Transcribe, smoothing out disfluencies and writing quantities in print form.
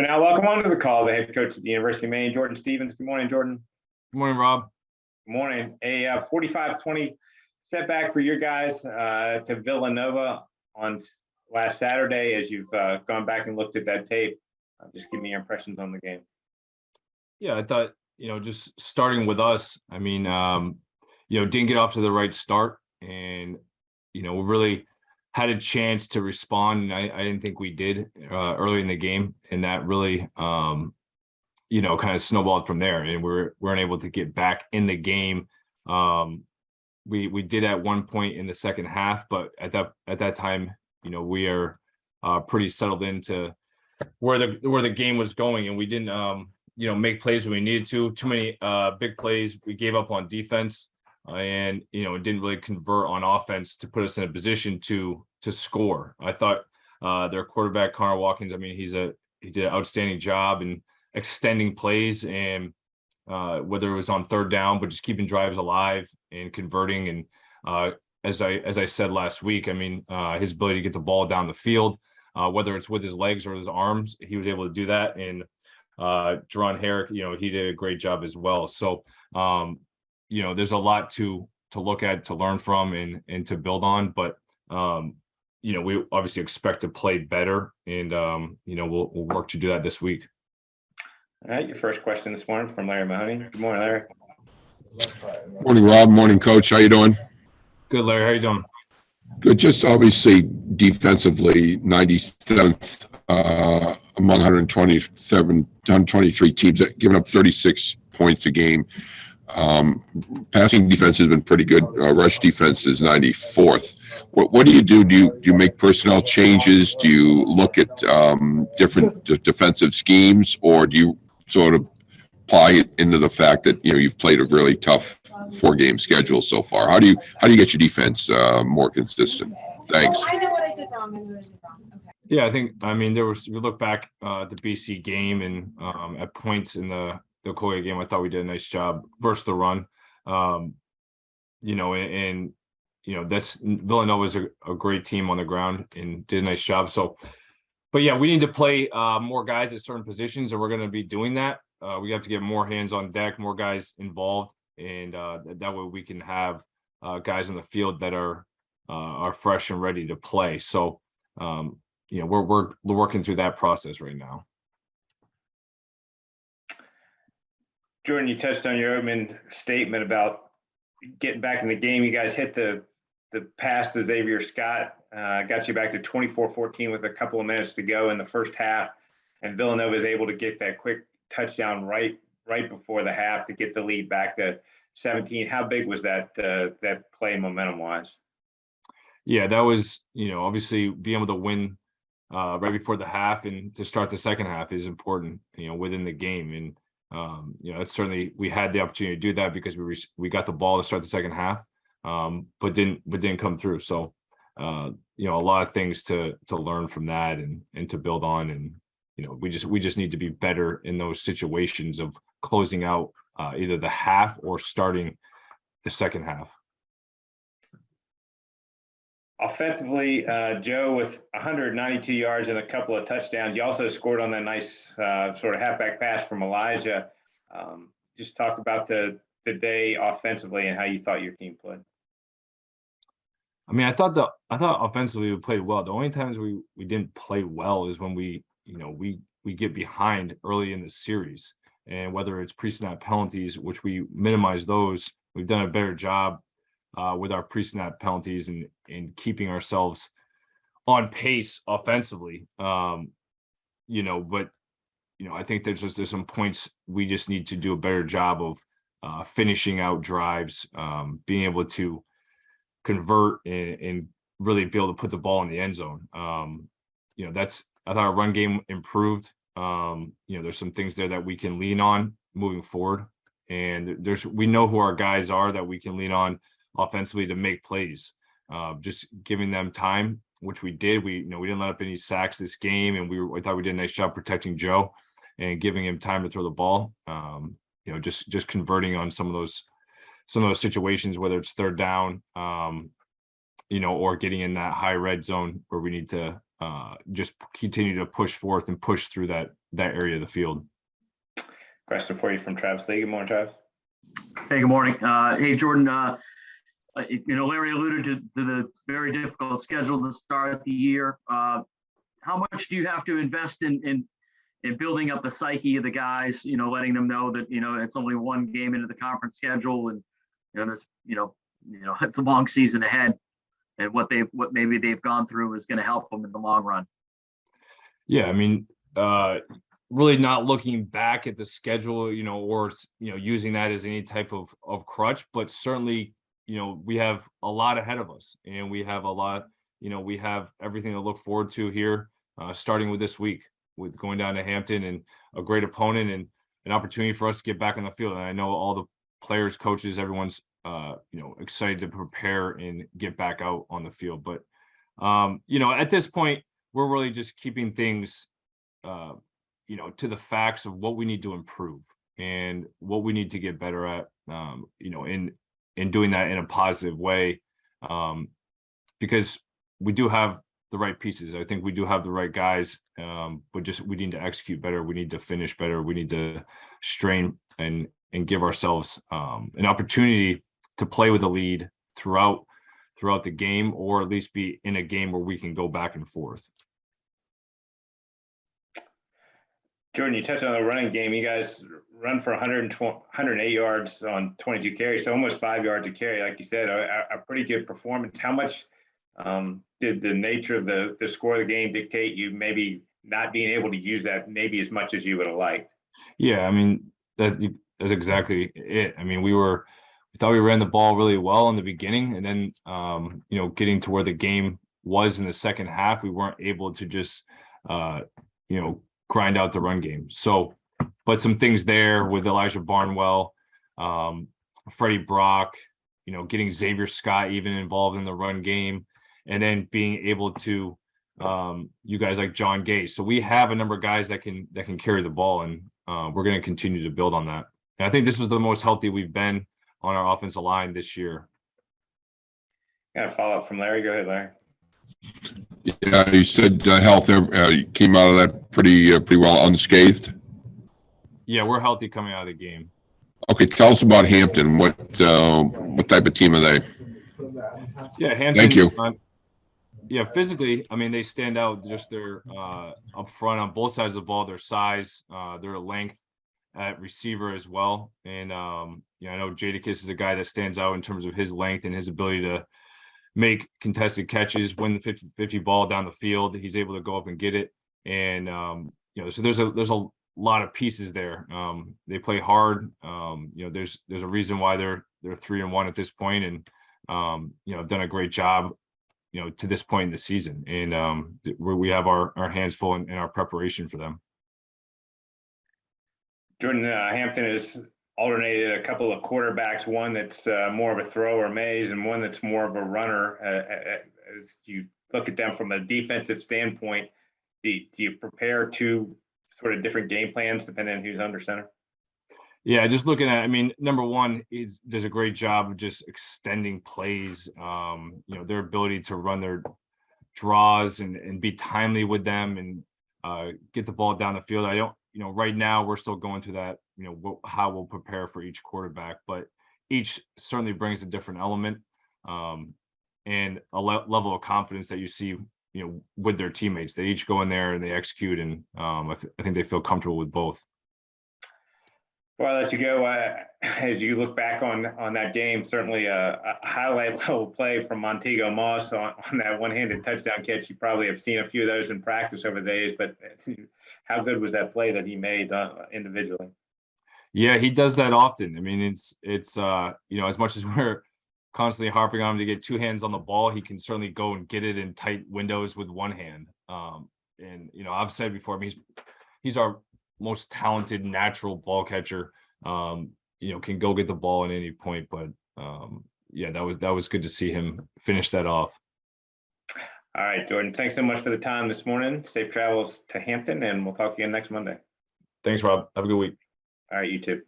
We now welcome on to the call the head coach at the University of Maine, Jordan Stevens. Good morning, Jordan. Good morning, Rob. Good morning. A 45-20 setback for your guys to Villanova on last Saturday. As you've gone back and looked at that tape, just give me your impressions on the game. Yeah, I thought, just starting with us, didn't get off to the right start, and, we really had a chance to respond. And I didn't think we did early in the game. And that really, kind of snowballed from there. And we weren't able to get back in the game. We did at one point in the second half, but at that time, we are pretty settled into where the game was going, and we didn't make plays when we needed to. Too many big plays. We gave up on defense, and it didn't really convert on offense to put us in a position to score. I thought their quarterback Connor Watkins, he did an outstanding job in extending plays, and whether it was on third down, but just keeping drives alive and converting. And as I said last week, his ability to get the ball down the field, whether it's with his legs or his arms, he was able to do that. And Jerron Herrick, he did a great job as well. So, there's a lot to look at, to learn from, and to build on. But, we obviously expect to play better, and, we'll work to do that this week. All right, your first question this morning from Larry Mahoney. Good morning, Larry. Morning, Rob. Morning, Coach. How you doing? Good, Larry. How you doing? Good. Just obviously defensively, 97th among 123 teams, that giving up 36 points a game. Passing defense has been pretty good. Rush defense is 94th. What do you do? Do you make personnel changes? Do you look at different defensive schemes, or do you sort of apply it into the fact that you've played a really tough 4-game schedule so far? How do you get your defense more consistent? Thanks. I know what I did wrong. Okay. Yeah, I think there was, you look back at the BC game, and at points in the Collier game, I thought we did a nice job versus the run. That's Villanova's a great team on the ground and did a nice job. So, but yeah, we need to play more guys at certain positions, and we're going to be doing that. We have to get more hands on deck, more guys involved, and that way we can have guys on the field that are fresh and ready to play. So, we're working through that process right now. Jordan, you touched on your opening statement about getting back in the game. You guys hit the pass to Xavier Scott, got you back to 24-14 with a couple of minutes to go in the first half, and Villanova is able to get that quick touchdown right before the half to get the lead back to 17. How big was that play momentum-wise? Yeah, that was, obviously being able to win right before the half and to start the second half is important, within the game. And it's certainly, we had the opportunity to do that because we got the ball to start the second half, but didn't come through. So, a lot of things to learn from that and to build on. And, we just need to be better in those situations of closing out either the half or starting the second half. Offensively, Joe with 192 yards and a couple of touchdowns. You also scored on that nice sort of halfback pass from Elijah. Just talk about the day offensively and how you thought your team played. I thought offensively we played well. The only times we didn't play well is when we get behind early in the series, and whether it's pre-snap penalties, which we minimize those, we've done a better job with our pre-snap penalties and keeping ourselves on pace offensively. But I think there's some points we just need to do a better job of finishing out drives, being able to convert and really be able to put the ball in the end zone. I thought our run game improved. There's some things there that we can lean on moving forward, and we know who our guys are that we can lean on offensively to make plays. Just giving them time, which we did. We didn't let up any sacks this game, and I thought we did a nice job protecting Joe and giving him time to throw the ball. Just converting on some of those situations, whether it's third down, or getting in that high red zone where we need to just continue to push forth and push through that that area of the field. Question for you from Travis Lee. Good morning, Travis. Hey, good morning. Hey, Jordan. Larry alluded to the very difficult schedule to start the year. How much do you have to invest in building up the psyche of the guys? Letting them know that it's only one game into the conference schedule, and there's it's a long season ahead, and what maybe they've gone through is going to help them in the long run. Yeah, I mean, really not looking back at the schedule, or using that as any type of crutch, but certainly, we have a lot ahead of us, and we have a lot, we have everything to look forward to here, starting with this week, with going down to Hampton and a great opponent and an opportunity for us to get back on the field. And I know all the players, coaches, everyone's, excited to prepare and get back out on the field. But, at this point, we're really just keeping things, to the facts of what we need to improve and what we need to get better at, in doing that in a positive way, because we do have the right pieces. I think we do have the right guys, but we need to execute better. We need to finish better. We need to strain and give ourselves an opportunity to play with a lead throughout the game, or at least be in a game where we can go back and forth. Jordan, you touched on the running game. You guys run for 108 yards on 22 carries, so almost 5 yards a carry. Like you said, a pretty good performance. How much did the nature of the score of the game dictate you maybe not being able to use that maybe as much as you would have liked? Yeah, I mean, that's exactly it. I mean, we thought we ran the ball really well in the beginning, and then, getting to where the game was in the second half, we weren't able to just, grind out the run game. So, but some things there with Elijah Barnwell, Freddie Brock, getting Xavier Scott even involved in the run game, and then being able to, you guys like John Gay. So we have a number of guys that can carry the ball, and we're going to continue to build on that. And I think this was the most healthy we've been on our offensive line this year. Got a follow up from Larry. Go ahead, Larry. Yeah, you said health. You came out of that pretty well unscathed. Yeah, we're healthy coming out of the game. Okay, tell us about Hampton. What type of team are they? Yeah, Hampton. Thank you. Yeah, physically, I mean, they stand out. Just their up front on both sides of the ball, their size, their length at receiver as well. And I know Jadakiss is a guy that stands out in terms of his length and his ability to make contested catches, win the 50-50 ball down the field. He's able to go up and get it. And so there's a lot of pieces there. They play hard. There's a reason why they're 3-1 at this point, and have done a great job to this point in the season. And we have our hands full in our preparation for them. Jordan, Hampton has alternated a couple of quarterbacks, one that's more of a thrower, Mays, and one that's more of a runner. As you look at them from a defensive standpoint, do you prepare two sort of different game plans depending on who's under center? Yeah, just looking at, I mean, number one does a great job of just extending plays, their ability to run their draws and be timely with them and get the ball down the field. I don't, right now we're still going through that, how we'll prepare for each quarterback, but each certainly brings a different element and a level of confidence that you see, with their teammates. They each go in there and they execute, and I think they feel comfortable with both. Well, I'll let you go. As you look back on that game, certainly a highlight level play from Montego Moss on that one-handed touchdown catch. You probably have seen a few of those in practice over the days, but how good was that play that he made individually? Yeah, he does that often. I mean, it's as much as we're constantly harping on him to get two hands on the ball, he can certainly go and get it in tight windows with one hand. And I've said before, I mean, he's our most talented natural ball catcher. Can go get the ball at any point, but that was good to see him finish that off. All right, Jordan, thanks so much for the time this morning. Safe travels to Hampton, and we'll talk again next Monday. Thanks, Rob. Have a good week. All right, you too.